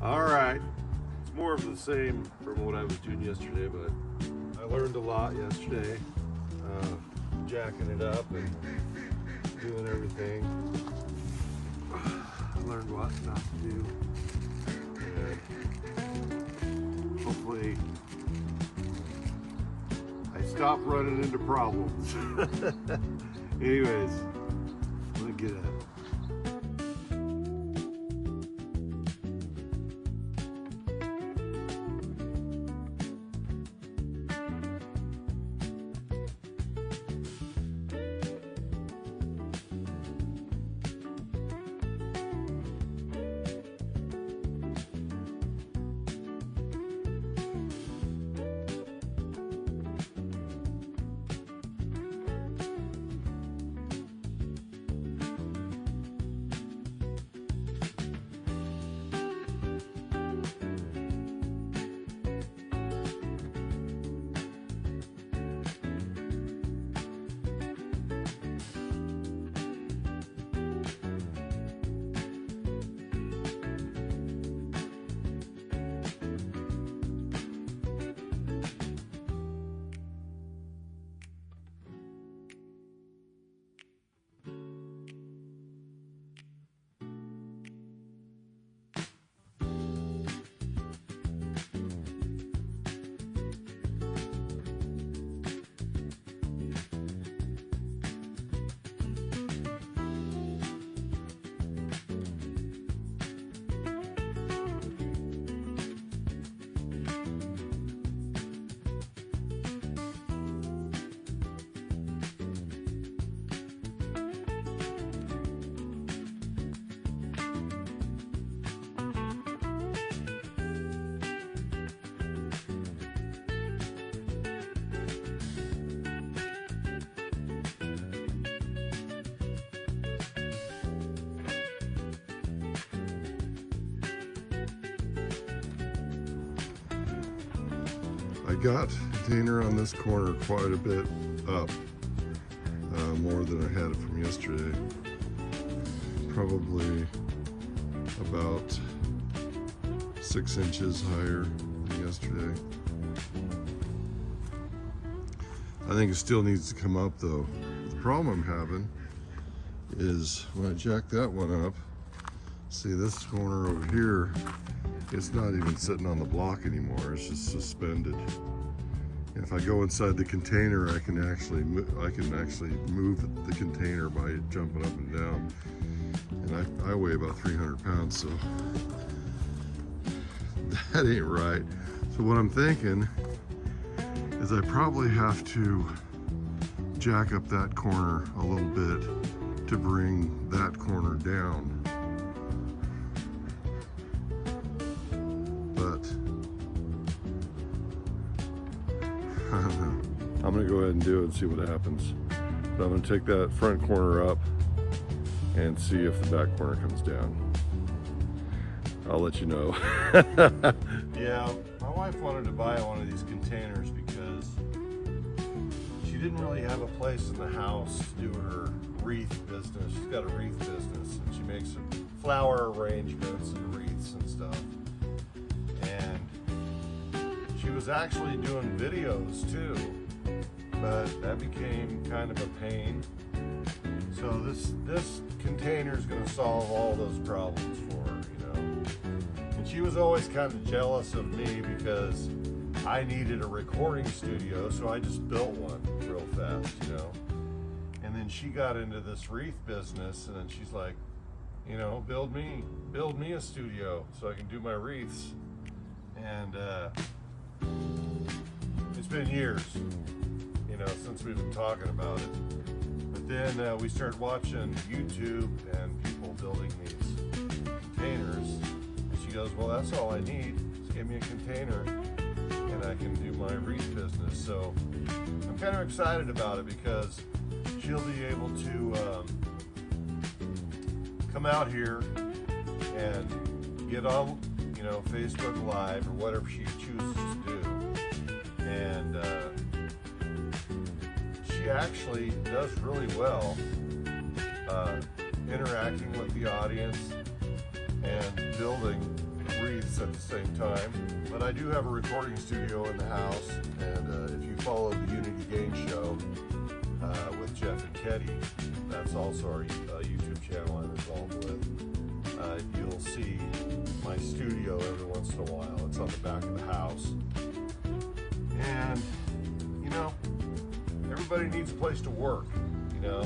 All right, it's more of the same from what I was doing yesterday, but I learned a lot yesterday, jacking it up and doing everything. I learned what not to do, and hopefully I stop running into problems. Anyways, let me get at it. I got container on this corner quite a bit up, more than I had it from yesterday. Probably about 6 inches higher than yesterday. I think it still needs to come up though. The problem I'm having is when I jack that one up, see this corner over here, it's not even sitting on the block anymore. It's just suspended. And if I go inside the container, I can actually move the container by jumping up and down. And I weigh about 300 pounds, so that ain't right. So what I'm thinking is I probably have to jack up that corner a little bit to bring that corner down. I'm gonna go ahead and do it and see what happens. So I'm gonna take that front corner up and see if the back corner comes down. I'll let you know. Yeah, my wife wanted to buy one of these containers because she didn't really have a place in the house to do her wreath business. She's got a wreath business and she makes flower arrangements and wreaths and stuff. She was actually doing videos too, but that became kind of a pain. So this container is going to solve all those problems for her, you know. And she was always kind of jealous of me because I needed a recording studio, so I just built one real fast, you know. And then she got into this wreath business, and then she's like, you know, build me a studio so I can do my wreaths. And it's been years, you know, since we've been talking about it. But then we started watching YouTube and people building these containers. And she goes, well, that's all I need. Just give me a container and I can do my wreath business. So I'm kind of excited about it because she'll be able to come out here and get on, you know, Facebook Live or whatever she chooses to do. And she actually does really well interacting with the audience and building wreaths needs at the same time. But I do have a recording studio in the house, and if you follow the Unity Gain Show with Jeff and Ketty, that's also our YouTube channel I'm involved with. You'll see my studio every once in a while. It's on the back of the house. And, you know, everybody needs a place to work, you know.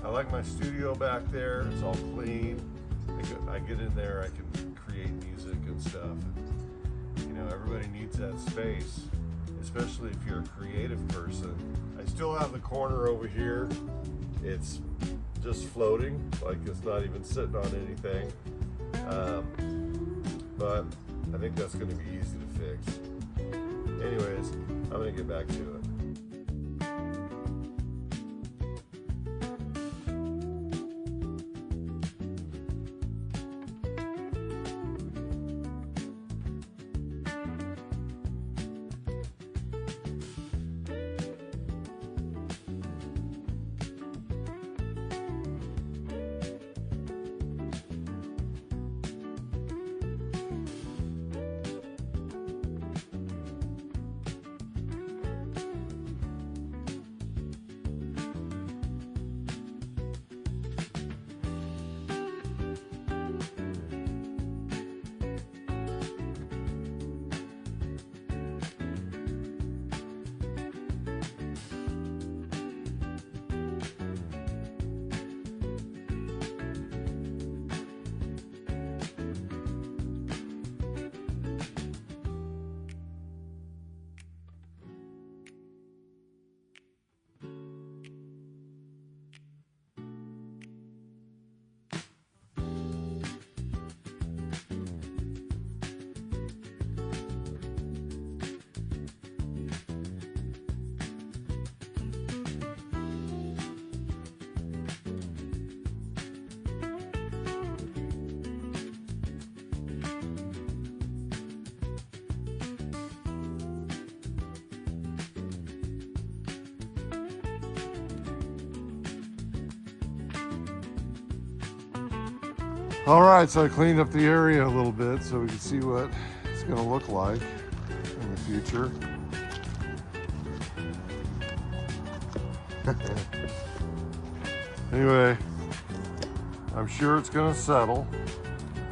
I like my studio back there. It's all clean. I get in there, I can create music and stuff. You know, everybody needs that space, especially if you're a creative person. I still have the corner over here. It's just floating, like it's not even sitting on anything. But I think that's going to be easy to fix. Anyways, I'm going to get back to it. All right, so I cleaned up the area a little bit so we can see what it's going to look like in the future. Anyway, I'm sure it's going to settle.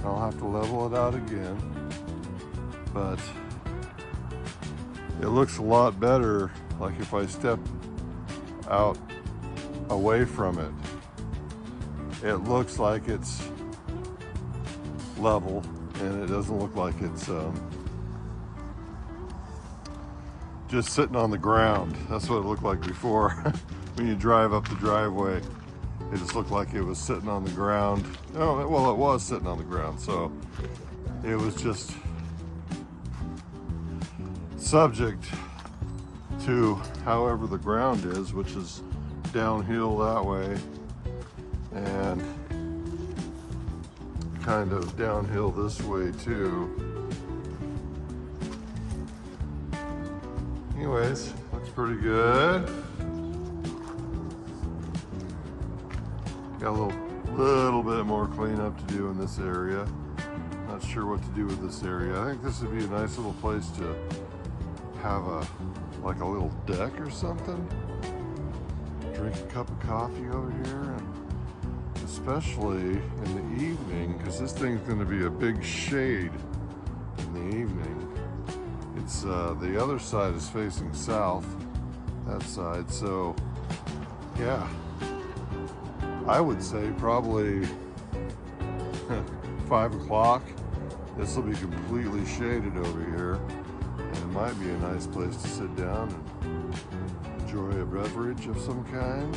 I'll have to level it out again, but it looks a lot better like if I step out away from it. It looks like it's level, and it doesn't look like it's just sitting on the ground. That's what it looked like before. When you drive up the driveway, it just looked like it was sitting on the ground. Oh, well, it was sitting on the ground, so it was just subject to however the ground is, which is downhill that way and kind of downhill this way too. Anyways, looks pretty good. Got a little bit more cleanup to do in this area. Not sure what to do with this area. I think this would be a nice little place to have like a little deck or something. Drink a cup of coffee over here, and especially in the evening, because this thing's going to be a big shade in the evening. It's the other side is facing south, that side, so yeah, I would say probably 5 o'clock. This will be completely shaded over here, and it might be a nice place to sit down and enjoy a beverage of some kind.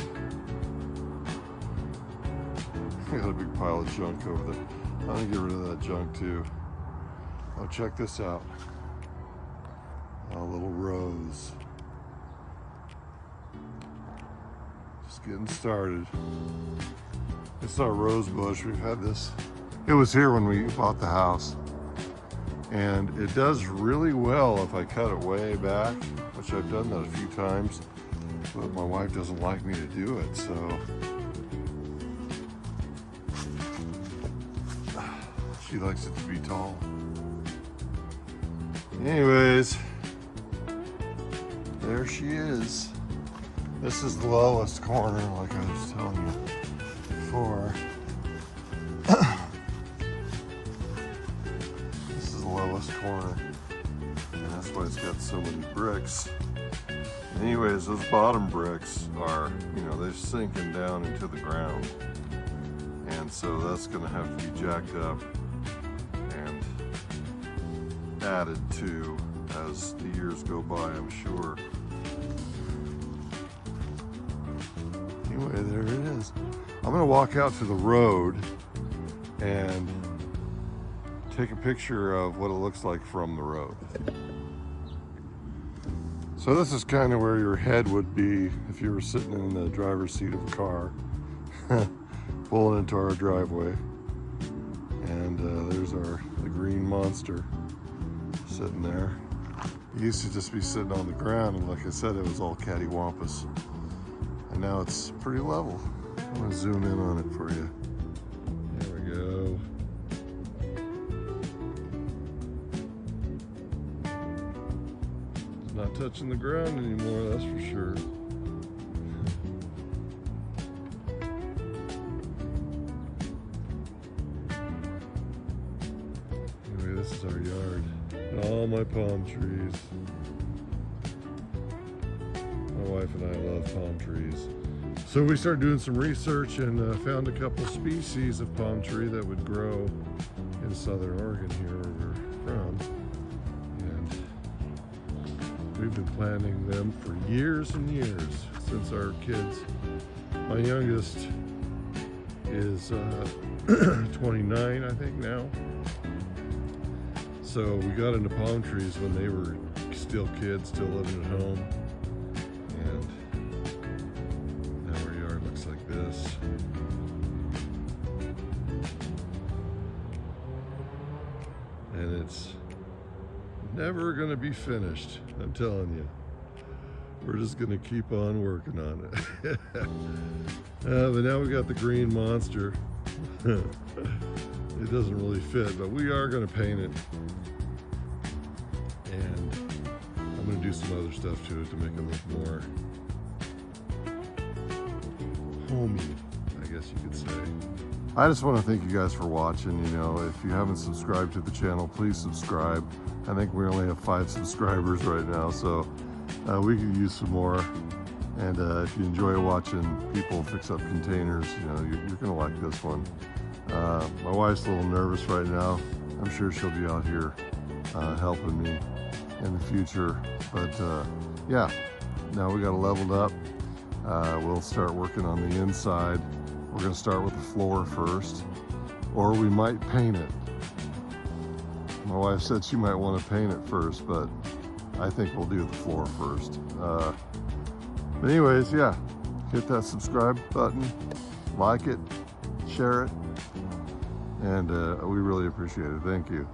I got a big pile of junk over there. I'm gonna get rid of that junk too. Oh, check this out. A little rose. Just getting started. It's our rose bush. We've had this. It was here when we bought the house. And it does really well if I cut it way back, which I've done that a few times, but my wife doesn't like me to do it, so she likes it to be tall. Anyways, there she is. This is the lowest corner, like I was telling you before. This is the lowest corner, and that's why it's got so many bricks. Anyways, those bottom bricks are, you know, they're sinking down into the ground, and so that's going to have to be jacked up and added to as the years go by, I'm sure. Anyway, there it is. I'm gonna walk out to the road and take a picture of what it looks like from the road. So this is kind of where your head would be if you were sitting in the driver's seat of a car pulling into our driveway. And there's the green monster sitting there. It used to just be sitting on the ground, and like I said, it was all cattywampus. And now it's pretty level. I'm gonna zoom in on it for you. There we go. It's not touching the ground anymore, that's for sure. Anyway, this is our yard. And all my palm trees. My wife and I love palm trees. So we started doing some research and found a couple species of palm tree that would grow in southern Oregon here where we're from. And we've been planting them for years and years, since our kids. My youngest is 29, I think now. So we got into palm trees when they were still kids, still living at home. And now our yard looks like this. And it's never gonna be finished, I'm telling you. We're just gonna keep on working on it. But now we got the green monster. It doesn't really fit, but we are gonna paint it. And I'm gonna do some other stuff to it to make it look more homey, I guess you could say. I just want to thank you guys for watching. You know, if you haven't subscribed to the channel, please subscribe. I think we only have 5 subscribers right now, so we could use some more. And if you enjoy watching people fix up containers, you know, you're gonna like this one. My wife's a little nervous right now. I'm sure she'll be out here helping me in the future. But yeah, now we got it leveled up. We'll start working on the inside. We're gonna start with the floor first, or we might paint it. My wife said she might want to paint it first, but I think we'll do the floor first. But anyways, yeah, hit that subscribe button, like it, share it, and we really appreciate it. Thank you.